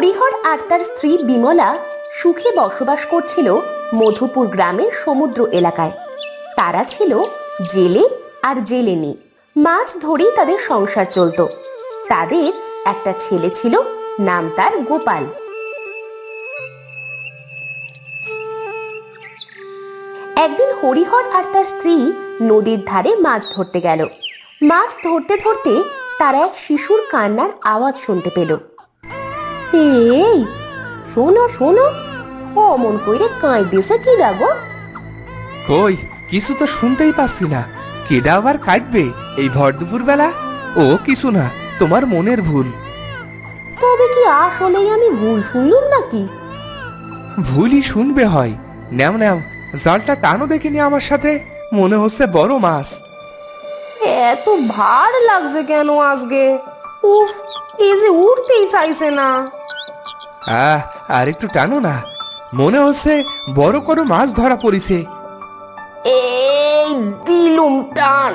হরিহর আর তার স্ত্রী বিমলা সুখে বসবাস করছিল মধুপুর গ্রামের সমুদ্র এলাকায়। তারা ছিল জেলে আর জেলেনি। মাছ ধরেই তাদের সংসার চলত। তাদের একটা ছেলে ছিল, নাম তার গোপাল। একদিন হরিহর আর তার স্ত্রী নদীর ধারে মাছ ধরতে গেল। মাছ ধরতে ধরতে তারা এক শিশুর কান্নার আওয়াজ শুনতে পেল। এই শোনো শোনো, অমন কইরে কাঁদতেছে কি লাগো? কই কিছু তো শুনতেই পাচ্ছি না। কেডা আবার কাঁদবে এই ভর দুপুর বেলা? ও কিছু না, তোমার মনের ভুল। তবে কি আসলেই আমি ভুল শুনলুম নাকি? ভুলই শুনবে হয়। নাও নাও, জালটা টানো দেখিনি আমার সাথে, মনে হচ্ছে বড় মাছ। এত ভার লাগছে কেন আজকে? উফ, এই যে উঠতেই চাইছে না। আর একটু টানো না, মনে হচ্ছে বড় কোনো মাছ ধরা পড়িছে। এই দিলুম টান।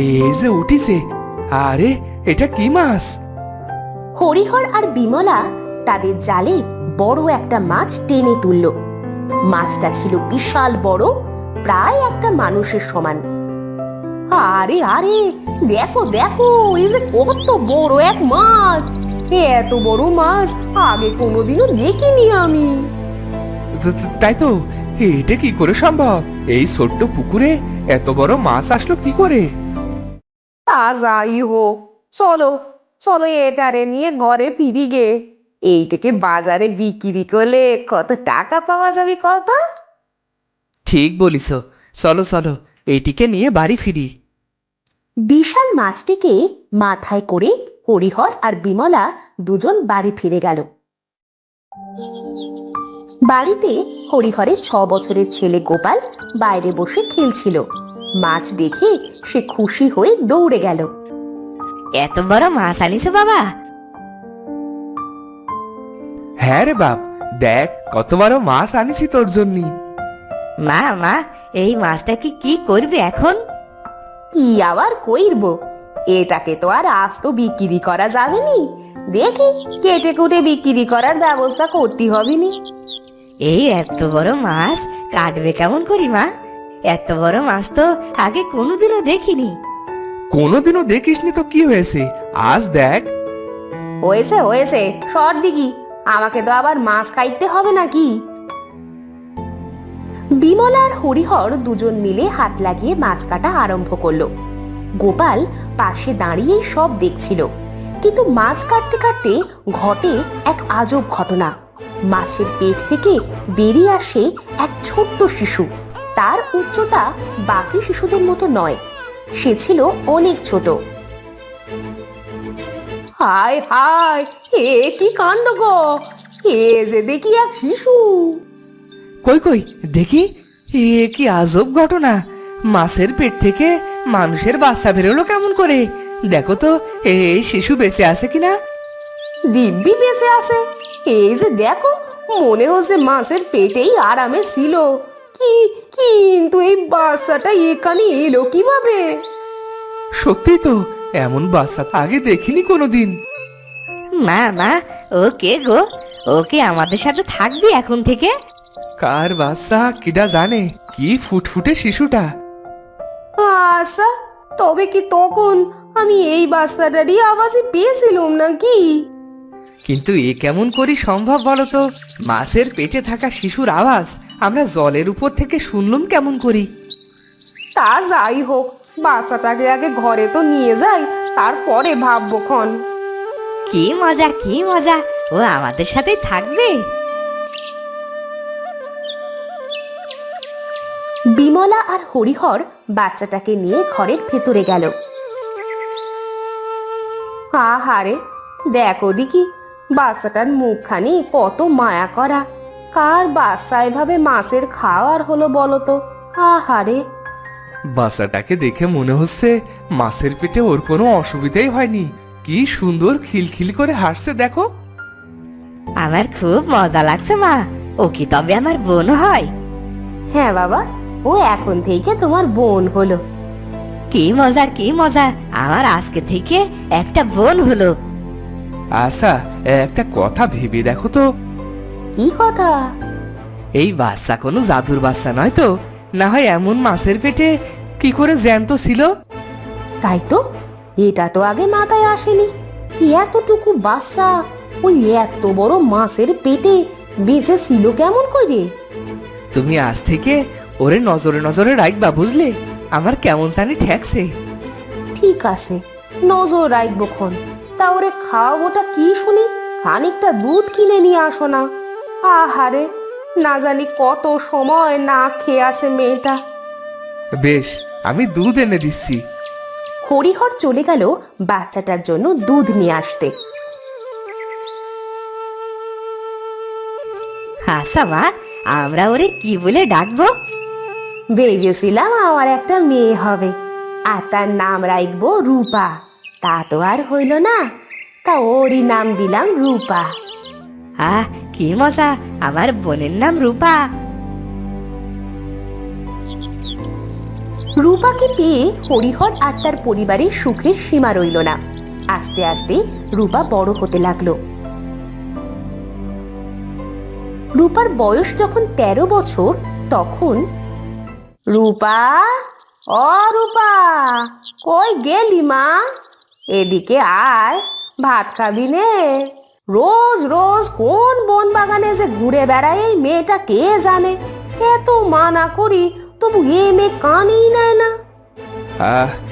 এই যে উঠিছে। আরে এটা কি মাছ? হরিহর আর বিমলা তাদের জালে বড় একটা মাছ টেনে তুলল। মাছটা ছিল বিশাল বড়, প্রায় একটা মানুষের সমান। আরে আরে দেখো দেখো, এই যে কত বড় এক মাছ! এত বড় মাছ আগে কোনোদিনও দেখিনি আমি। তাই তো, এটা কি করে সম্ভব? এই ছোট্ট পুকুরে এত বড় মাছ আসলো কি করে? তা যাই হোক, চলো চলো এটারে নিয়ে ঘরে ফিরি গে। এইটাকে বাজারে বিক্রি করলে কত টাকা পাওয়া যাবে কত? ঠিক বলিস, চলো চলো এইটিকে নিয়ে বাড়ি ফিরি। বিশাল মাছটিকে মাথায় করে হরিহর আর বিমলা দুজন বাড়ি ফিরে গেল। বাড়িতে হরিহরের 6 বছরের ছেলে গোপাল বাইরে বসে খেলছিল। মাছ দেখে সে খুশি হয়ে দৌড়ে গেল। এত বড় মাছ আনিস বাবা? হ্যাঁ রে বাপ, দেখ কত বড় মাছ আনিছি তোর জন্য। মা মা, এই মাছটা কি করবে এখন? কি আবার কইরব, এটাকে তো আর আস্ত বিক্রি করা যাবে নি। দেখি কেটে কুটে বিক্রি করার ব্যবস্থা করতে হবে নি। এই এত বড় মাছ কাটবে কেমন করি মা? এত বড় মাছ তো আগে কোনোদিনও দেখিনি। কোনোদিনও দেখিসনি তো কি হয়েছে, আজ দেখ। হয়েছে হয়েছে, সর দিঘি, আমাকে তো আবার মাছ খাইতে হবে নাকি? বিমলা আর হরিহর দুজন মিলে হাত লাগিয়ে মাছ কাটা আরম্ভ করলো। গোপাল পাশে দাঁড়িয়ে সব দেখছিল। কিন্তু মাছ কাটতে কাটতে ঘটে এক আজব ঘটনা। মাছের পেট থেকে বেরিয়ে আসে এক ছোট্ট শিশু। তার উচ্চতা বাকি শিশুদের মতো নয়, সে ছিল অনেক ছোট। হায় হায়, এ কি কাণ্ড গো! এ যে দেখি এক শিশু। কই কই দেখি, এ কি আজব ঘটনা! মাছের পেট থেকে মানুষের বাচ্চা বেরোলো কেমন করে? দেখো তো এই শিশু বেঁচে আছে কিনা। দিব্যি বেঁচে আছে। এই যে দেখো, মনে হচ্ছে মাছের পেটেই আরামে ছিল। কিন্তু এই বাচ্চাটা এখানে এলো কিভাবে? সত্যি তো, এমন বাচ্চা আগে দেখিনি কোনোদিন। মা মা, ও কে গো? ওকে আমাদের সাথে থাকবি এখন থেকে? কার বাচ্চা কিডা জানে, কি ফুটফুটে শিশুটা। আচ্ছা, তবে কি তখন আমি এই বাচ্চাটারই আওয়াজে পেয়েছিলাম নাকি? কিন্তু এ কেমন করি সম্ভব বলো তো? মাছের পেটে থাকা শিশুর আওয়াজ আমরা জলের উপর থেকে শুনলাম কেমন করি? তা যাই হোক, বাচ্চাটাকে আগে ঘরে তো নিয়ে যাই, তারপরে ভাববো ক্ষণ। কি মজা কি মজা, ও আমাদের সাথেই থাকবে। বিমলা আর হরিহর বাচ্চাটাকে নিয়ে ঘরের ভেতরে গেল। আহারে, দেখো দিকি, বাচ্চাটার মুখখানি কত মায়া করা। কার বাচ্চা এভাবে মাছের খাওয়ার হলো বলতো? আহারে, বাচ্চাটাকে দেখে মনে হচ্ছে মাছের পেটে ওর কোনো অসুবিধাই হয়নি। কি সুন্দর খিলখিল করে হাসছে দেখো। আমার খুব মজা লাগছে মা। ও কি তবে আমার বোন হয়? হ্যাঁ বাবা, ও এখন থেকে তোমার বোন হলো। কি মজা কি মজা, আমার আজকে থেকে একটা বোন হলো। আচ্ছা, একটা কথা ভেবে দেখো তো, কি কথা? এই বাচ্চা কোনো জাদুর বাচ্চা নয় তো? না হয় এমন মাছের পেটে কি করে জ্যান্ত ছিল? তাই তো, এটা তো আগে মাথায় আসেনি। এতটুকু বাচ্চা ওই এত বড় মাছের পেটে বেঁচে ছিল কেমন করে? তুমি আজ থেকে ওরে নজরে নজরে রাখবা, বুঝলে? আমার কেমন জানি ঠেকছে। ঠিক আছে, নজর রাখবো খন। তা ওরে খাওয়াবোটা কি শুনি? খানিকটা দুধ কিনে নিয়ে আসো না। আহারে, না জানি কত সময় না খেয়ে আছে মেয়েটা। বেশ, আমি দুধ এনে দিচ্ছি। হরিহর চলে গেল বাচ্চাটার জন্য দুধ নিয়ে আসতে। আচ্ছা মা, আমরা ওরে কি বলে ডাকবো? ভেবেছিলাম আমার একটা মেয়ে হবে, আর তার নাম রাখবো রূপা। তা তো আর হইল না, তা ওরই নাম দিলাম রূপা। আহ, কি মজা! আমার বোনের নাম রূপা। রূপাকে পেয়ে হরিহর আর তার পরিবারের সুখের সীমা রইল না। আস্তে আস্তে রূপা বড় হতে লাগলো। রূপার বয়স যখন 13 বছর, তখন রূপা, ও রূপা, কই গেলি মা? এদিকে আয়, ভাত খাবি নে? রোজ রোজ কোন বন বাগানে যে ঘুরে বেড়ায় এই মেয়েটা কে জানে। এত মানা করি তবু এ মেয়ে কানেই নেয় না।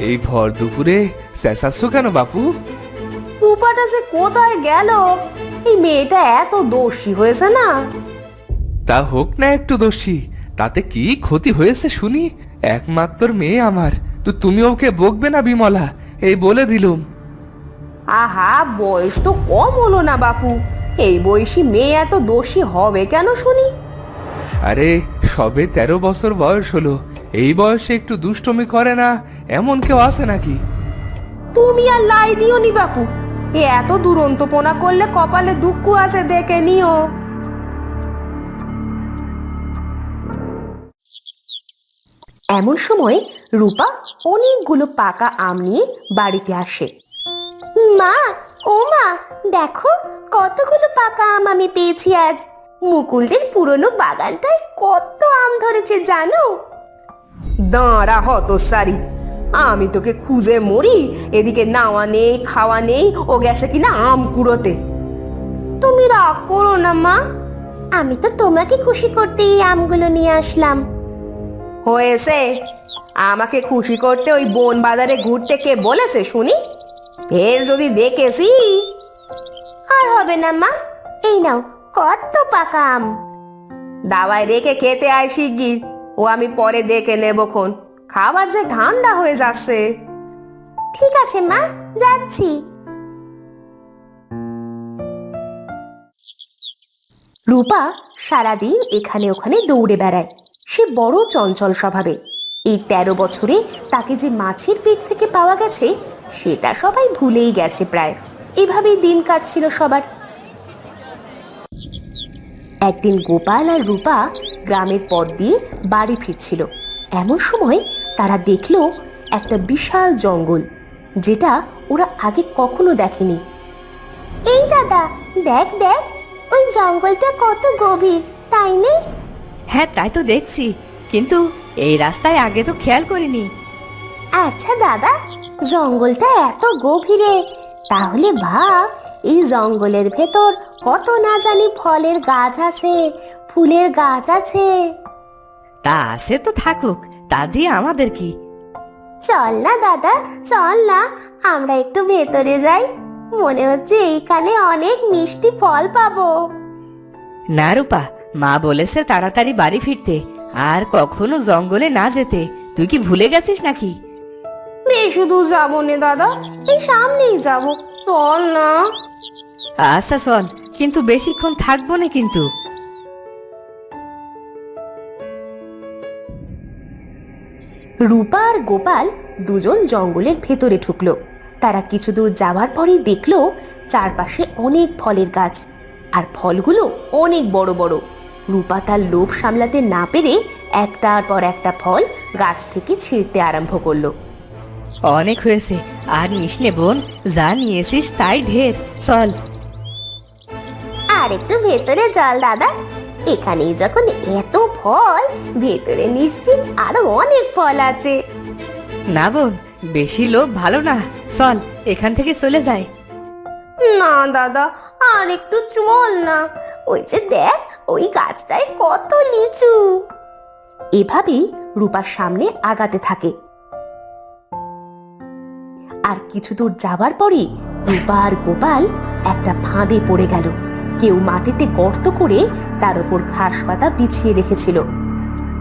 এই ভর দুপুরে চেঁচাচ্ছ কেন বাপু? রূপাটা যে কোথায় গেল? এই মেয়েটা এত দোষী হয়েছে না। তা হোক না একটু দোষী, তাতে কি ক্ষতি হয়েছে শুনি? একমাত্র মেয়ে আমার, তো তুমি ওকে বকবে না বিমলা, এই বলে দিলুম। আহা, বয়স তো কম হলো না বাপু। এই বয়সী মেয়ে এত দোষী হবে কেন শুনি? আরে সবে 13 বছর বয়স হলো, এই বয়সে একটু দুষ্টমি করে না এমন কেউ আছে নাকি? তুমি আর লাই দিও নি বাপু। এ এত দুরন্তপনা করলে কপালে দুঃখ আছে, দেখে নিও। এমন সময় রূপা অনেকগুলো পাকা আম নিয়ে বাড়িতে আসে। মা, ও মা, দেখো কতগুলো পাকা আম আমি পেয়েছি আজ। মুকুলদের পুরনো বাগানটায় কত আম ধরেছে জানো? দাঁড়া হতসারি, আমি তোকে খুঁজে মরি, এদিকে নাওয়া নেই খাওয়া নেই, ও গেছে কিনা আম কুড়োতে। তুমি রাগ করো না মা, আমি তো তোমাকে খুশি করতে এই আমগুলো নিয়ে আসলাম। হয়েছে, আমাকে খুশি করতে ওই বন বাজারে ঘুরতে কে বলেছে শুনি? ফের যদি দেখেছি। আর হবে না মা, এই নাও কত পাকা আম। দাওয়ায় রেখে খেতে আয় শিগগির, ও আমি পরে দেখে নেবক্ষণ। খাবার যে ঠান্ডা হয়ে যাচ্ছে। ঠিক আছে মা, যাচ্ছি। রূপা সারাদিন এখানে ওখানে দৌড়ে বেড়ায়। সে বড় চঞ্চল স্বভাবে। এই 13 বছরে তাকে যে মাছের পেট থেকে পাওয়া গেছে সেটা সবাই ভুলেই গেছে প্রায়। এভাবেই দিন কাটছিল সবার। একদিন গোপাল আর রূপা গ্রামের পথ দিয়ে বাড়ি ফিরছিল। এমন সময় তারা দেখল একটা বিশাল জঙ্গল, যেটা ওরা আগে কখনো দেখেনি। এই দাদা, দেখ দেখ, ওই জঙ্গলটা কত গভীর, তাই নেই? হ্যাঁ, তাই তো দেখছি, কিন্তু এই রাস্তায় আগে তো খেয়াল করিনি। আচ্ছা দাদা, জঙ্গলটা এত গভীরে, তাহলে ভাব এই জঙ্গলের ভেতর কত না জানি ফলের গাছ আছে, ফুলের গাছ আছে। তা আছে তো থাকুক, তা দিয়ে আমাদের কি? চল না দাদা, চল না, আমরা একটু ভেতরে যাই। মনে হচ্ছে এইখানে অনেক মিষ্টি ফল পাবো। না রূপা, মা বলেছে তাড়াতাড়ি বাড়ি ফিরতে, আর কখনো জঙ্গলে না যেতে। তুই কি ভুলে গেছিস নাকি? বেশি দূর যাবো নে দাদা, এই সামনেই যাবো, চল না। আচ্ছা চল, কিন্তু বেশিক্ষণ থাকবো না কিন্তু। রূপা আর গোপাল দুজন জঙ্গলের ভেতরে ঢুকলো। তারা কিছু দূর যাওয়ার পরেই দেখলো চারপাশে অনেক ফলের গাছ, আর ফলগুলো অনেক বড় বড়। রূপা তার লোভ সামলাতে না পেরে একটার পর একটা ফল গাছ থেকে ছিঁড়তে আরম্ভ করলো। অনেক হয়েছে, আর নিস নে বোন, যা নিয়েছিস তাই ঢের। চল আর একটু ভেতরে চল দাদা, এখানেই যখন এত ফল, ভেতরে নিশ্চিত আরো অনেক ফল আছে। না বোন, বেশি লোভ ভালো না, চল এখান থেকে চলে যাই। না দাদা, আর একটু চল না, ওই যে দেখ ওই গাছটায় কত লিচু। এভাবেই রূপার সামনে আগাতে থাকে। আর কিছু দূর যাবার পরে রূপা আর গোপাল একটা ফাঁদে পড়ে গেল। কেউ মাটিতে গর্ত করে তার উপর ঘাস পাতা বিছিয়ে রেখেছিল।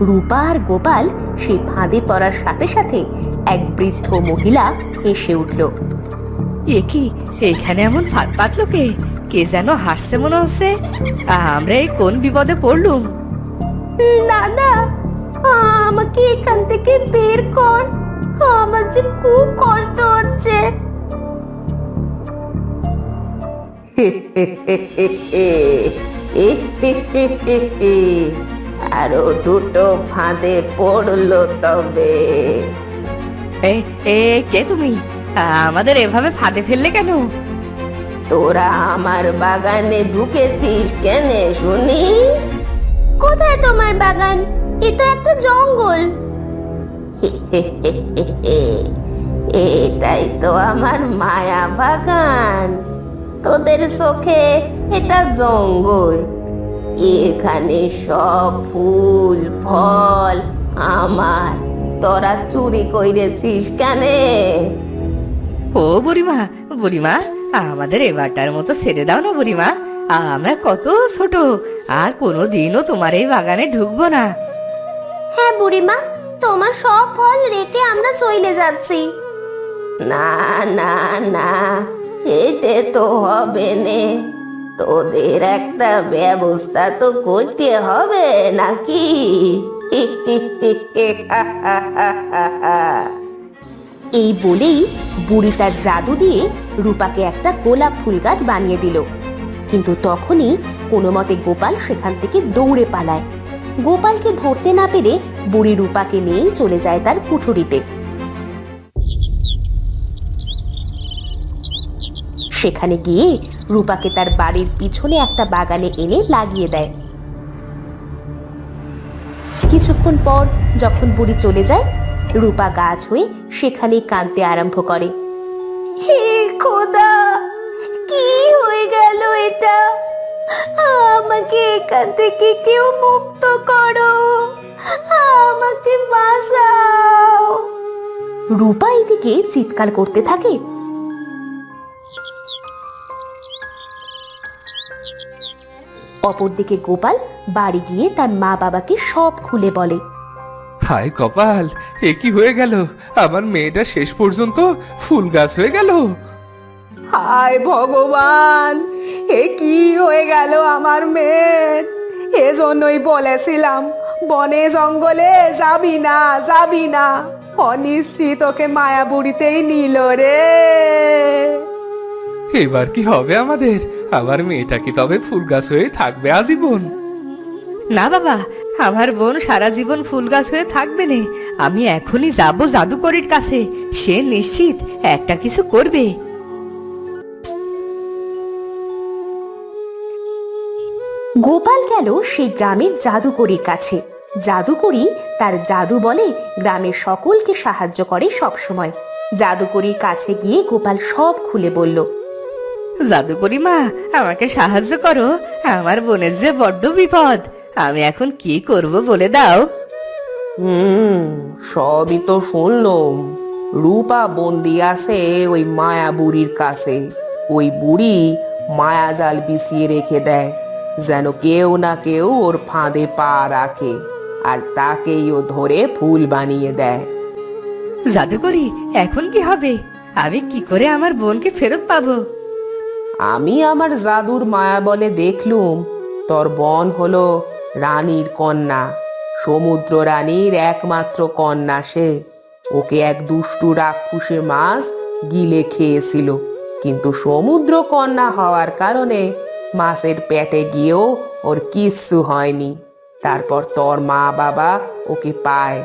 রূপা আর গোপাল সেই ফাঁদে পড়ার সাথে সাথে এক বৃদ্ধ মহিলা হেসে উঠল। এ কি, এখানে এমন ফাঁদ পাতলো কে? কে যেন হাসছে মনে হচ্ছে। আমরা এই কোন বিপদে পড়লুম? দাদা, আমাকে এখান থেকে বের কর, আমার যে খুব কষ্ট হচ্ছে। আরো দুটো ফাঁদে পড়লো তবে। এ এ কে তুমি? আমাদের এভাবে ফাঁদে ফেললে কেন? তোরা আমার বাগানে ঢুকেছিস কেন শুনি? কোথায় তোমার বাগান? এ তো একটা জঙ্গল। এটাই তো আমার মায়া বাগান। তোদের চোখে এটা জঙ্গল, এখানে সব ফুল ফল আমার। তোরা চুরি কইরেছিস কেন? ও বুড়িমা, বুড়িমা, আমাদের এবারটার মতো ছেড়ে দাও না বুড়িমা। আমরা কত ছোট, আর কোনোদিনও তোমার এই বাগানে ঢুকবো না। হ্যাঁ বুড়িমা, তোমার সব ফল রেখে আমরা চলে যাচ্ছি। না না না, সেটা তো হবে নে, তোদের একটা ব্যবস্থা তো করতে হবে নাকি? এই বলেই বুড়ি তার জাদু দিয়ে রূপাকে একটা গোলাপ ফুল গাছ বানিয়ে দিল। কিন্তু তখনই কোনো মতে গোপাল সেখান থেকে দৌড়ে পালায়। গোপালকে ধরতে না পেরে বুড়ি রূপাকে নিয়েই চলে যায় তার কুঠুরিতে। সেখানে গিয়ে রূপাকে তার বাড়ির পিছনে একটা বাগানে এনে লাগিয়ে দেয়। কিছুক্ষণ পর যখন বুড়ি চলে যায়, রূপা গাছ হয়ে সেখানেই কাঁদতে আরম্ভ করে। হে খোদা, কি হয়ে গেল এটা? আমাকে এখান থেকে কেউ মুক্ত করো, আমাকে বাঁচাও। রূপা এদিকে চিৎকার করতে থাকে। অপরদিকে গোপাল বাড়ি গিয়ে তার মা বাবাকে সব খুলে বলে। হায় কপাল, এ কি হয়ে গেল? আমার মেয়েটা শেষ পর্যন্ত ফুল গাছ হয়ে গেল। হায় ভগবান, এ কি হয়ে গেল আমার মেয়ের? এজন্যই বলেছিলাম বনে জঙ্গলে যাবি না, যাবি না। অনিশ্চিত ওকে মায়াবুড়িতেই নিল রে। এবার কি হবে আমাদের? আমার মেয়েটা কি তবে ফুল গাছ হয়ে থাকবে আজীবন? না বাবা, আমার বোন সারা জীবন ফুল গাছ হয়ে থাকবে না। আমি এখনই যাব জাদুকরির কাছে, সে নিশ্চিত একটা কিছু করবে। গোপাল গেল সেই গ্রামের জাদুকরির কাছে। জাদুকরি তার জাদু বলে গ্রামের সকলকে সাহায্য করে সব সময়। জাদুকরির কাছে গিয়ে গোপাল সব খুলে বলল। জাদুকরি মা, আমাকে সাহায্য করো, আমার বোনের যে বড্ড বিপদ। আমি এখন কি করব বলে দাও। সবই তো শুনলাম। রূপা বন্দি আছে ওই মায়া বুড়ির কাছে। ওই বুড়ি মায়াজাল বিছিয়ে রেখে দেয়, যেন কেউ না কেউ ওর ফাঁদে পা রাখে, আর তাকেই ও ধরে ফুল বানিয়ে দেয়। জাদুকরি, এখন কি হবে? আমি কি করে আমার বোনকে ফেরত পাবো? আমি আমার জাদুর মায়া বলে দেখলুম তোর বোন হলো রানীর কন্যা, সমুদ্র রানীর একমাত্র কন্যা সে। ওকে এক দুষ্টু রাক্ষসে মাছ গিলে খেয়েছিল, কিন্তু সমুদ্র কন্যা হওয়ার কারণে মাছের পেটে গিয়েও ওর কিচ্ছু হয়নি। তারপর তোর মা বাবা ওকে পায়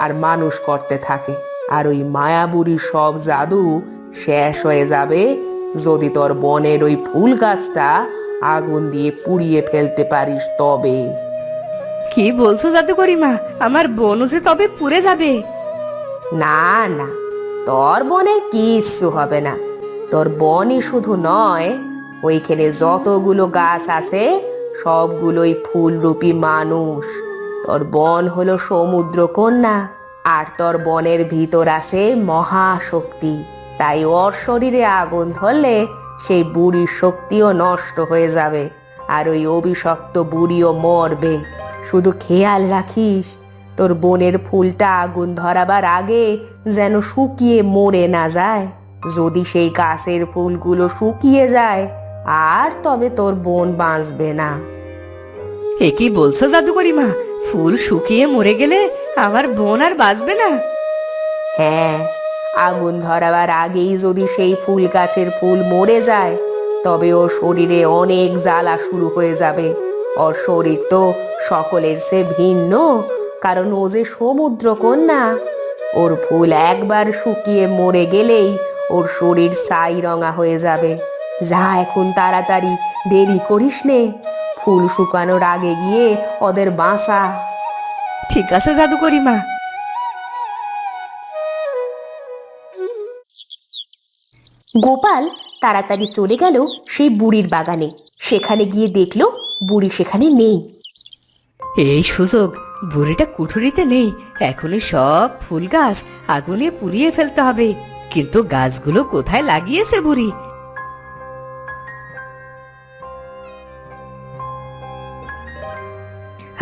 আর মানুষ করতে থাকে। আর ওই মায়াবুড়ির সব জাদু শেষ হয়ে যাবে যদি তোর বনের ওই ফুল গাছটা আগুন দিয়ে পুড়িয়ে ফেলতে পারিস তবে। কি বলছো জাদুকরি মা, আমার বোনও যে তবে পুড়ে যাবে? না না, তোর বনের কিচ্ছু হবে না। তোর বনই শুধু নয়, ওইখানে যতগুলো গাছ আছে সবগুলোই ফুলরূপী মানুষ। তোর বন হলো সমুদ্র কন্যা, আর তোর বনের ভিতর আছে মহাশক্তি। তাই ওর শরীরে আগুন ধরলে সেই বুড়ির শক্তিও নষ্ট হয়ে যাবে, আর ওই অভিশপ্ত বুড়িও মরবে। শুধু খেয়াল রাখিস, তোর বনের ফুলটা আগুন ধরাবার আগে যেন শুকিয়ে মরে না যায়। যদি সেই গাছের ফুলগুলো শুকিয়ে যায়, আর তবে তোর বোন বাঁচবে না। এ কি বলছো জাদুকরি মা, ফুল শুকিয়ে মরে গেলে আমার বোন আর বাঁচবে না? হ্যাঁ, আগুন ধরাবার আগেই যদি সেই ফুল গাছের ফুল মরে যায়, তবে ওর শরীরে অনেক জ্বালা শুরু হয়ে যাবে। ওর শরীর তো সকলের সে ভিন্ন, কারণ ও যে সমুদ্র কন্যা। ওর ফুল একবার শুকিয়ে মরে গেলেই ওর শরীর ছাই রঙা হয়ে যাবে। যা এখন তাড়াতাড়ি, দেরি করিস নে, ফুল শুকানোর আগে গিয়ে ওদের বাঁচা। ঠিক আছে জাদুকরি মা। গোপাল তাড়াতাড়ি চলে গেল সেই বুড়ির বাগানে। সেখানে গিয়ে দেখলো বুড়ি সেখানে নেই। এই সুযোগ, বুড়িটা কুঠুরিতে নেই। এখনই সব ফুল গাছ আগুনে পুড়িয়ে ফেলতে হবে। কিন্তু গাছগুলো কোথায় লাগিয়েছে বুড়ি?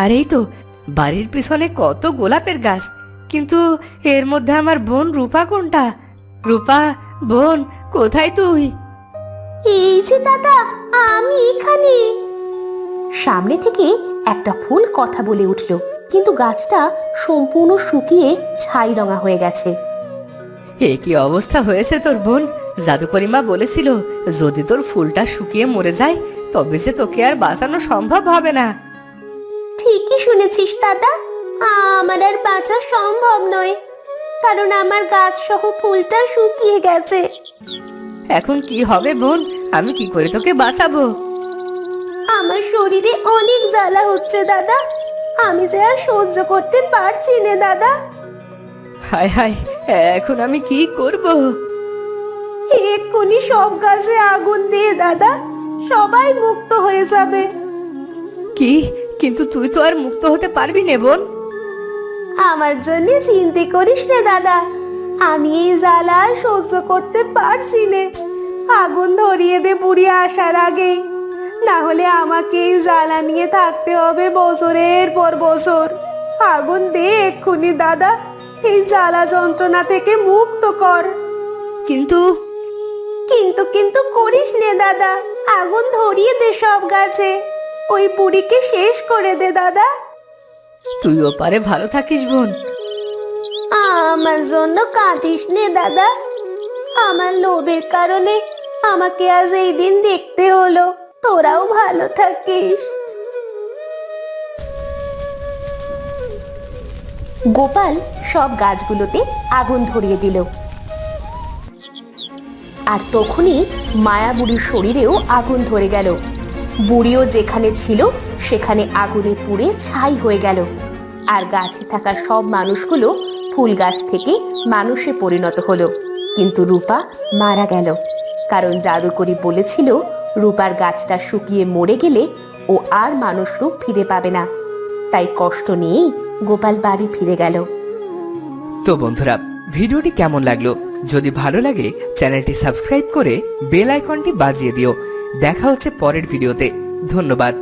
আর এই তো বাড়ির পিছনে কত গোলাপের গাছ, কিন্তু এর মধ্যে আমার বোন রূপা কোনটা? রূপা, বোন, কোথায় তুই? এই যে দাদা, আমি এখানে। সামনে থেকে একটা ফুল কথা বলে উঠল, কিন্তু গাছটা সম্পূর্ণ শুকিয়ে ছাই রঙা হয়ে গেছে। এ কি অবস্থা হয়েছে তোর বোন? জাদুকরি মা বলেছিল যদি তোর ফুলটা শুকিয়ে মরে যায় তবে যে তোকে আর বাঁচানো সম্ভব হবে না। ঠিকই শুনেছিস দাদা, আমার আর বাঁচা সম্ভব নয়, কারণ আমার গাছ সহ ফুলটা শুকিয়ে গেছে। এখন কি হবে বোন? আমি কি করে তোকে বাঁচাবো? আমার শরীরে অনেক জ্বালা হচ্ছে দাদা, আমি যে আর সহ্য করতে পারছি না দাদা। হায় হায়, এখন আমি কি করব? এক্ষুনি সব গাছে আগুন দিয়ে দাদা, সবাই মুক্ত হয়ে যাবে। কি? কিন্তু তুই তো আর মুক্ত হতে পারবি না বোন। আমার জন্য চিন্তা করিস না দাদা, আমি এই জ্বালা আর সহ্য করতে পারছি না। আগুন ধরিয়ে দে বুড়ি আসার আগেই, না হলে আমাকে এই জ্বালা নিয়ে থাকতে হবে বছরের পর বছর। আগুন দে এক্ষুনি দাদা, এই জ্বালা যন্ত্রণা থেকে মুক্ত কর। কিন্তু কিন্তু কিন্তু করিস নে দাদা, আগুন ধরিয়ে দে সব গাছে, ওই বুড়িকে শেষ করে দে দাদা। তুই ওপারে ভালো থাকিস বোন। আমার জন্য কাঁদিস নে দাদা, আমার লোভের কারণে আমাকে আজ এই দিন দেখতে হলো। তোরাও ভালো থাকিস। গোপাল সব গাছগুলোতে আগুন ধরিয়ে দিল, আর তখনই মায়া বুড়ির শরীরেও আগুন ধরে গেল। বুড়িও যেখানে ছিল সেখানে আগুনে পুড়ে ছাই হয়ে গেল, আর গাছে থাকা সব মানুষগুলো ফুল গাছ থেকে মানুষে পরিণত হলো। কিন্তু রূপা মারা গেল, কারণ জাদুকরি বলেছিল রূপার গাছটা শুকিয়ে মরে গেলে ও আর মানুষ রূপ ফিরে পাবে না। তাই কষ্ট নিয়েই গোপাল বাড়ি ফিরে গেল। তো বন্ধুরা, ভিডিওটি কেমন লাগলো? যদি ভালো লাগে চ্যানেলটি সাবস্ক্রাইব করে বেল আইকনটি বাজিয়ে দিও। দেখা হচ্ছে পরের ভিডিওতে। ধন্যবাদ।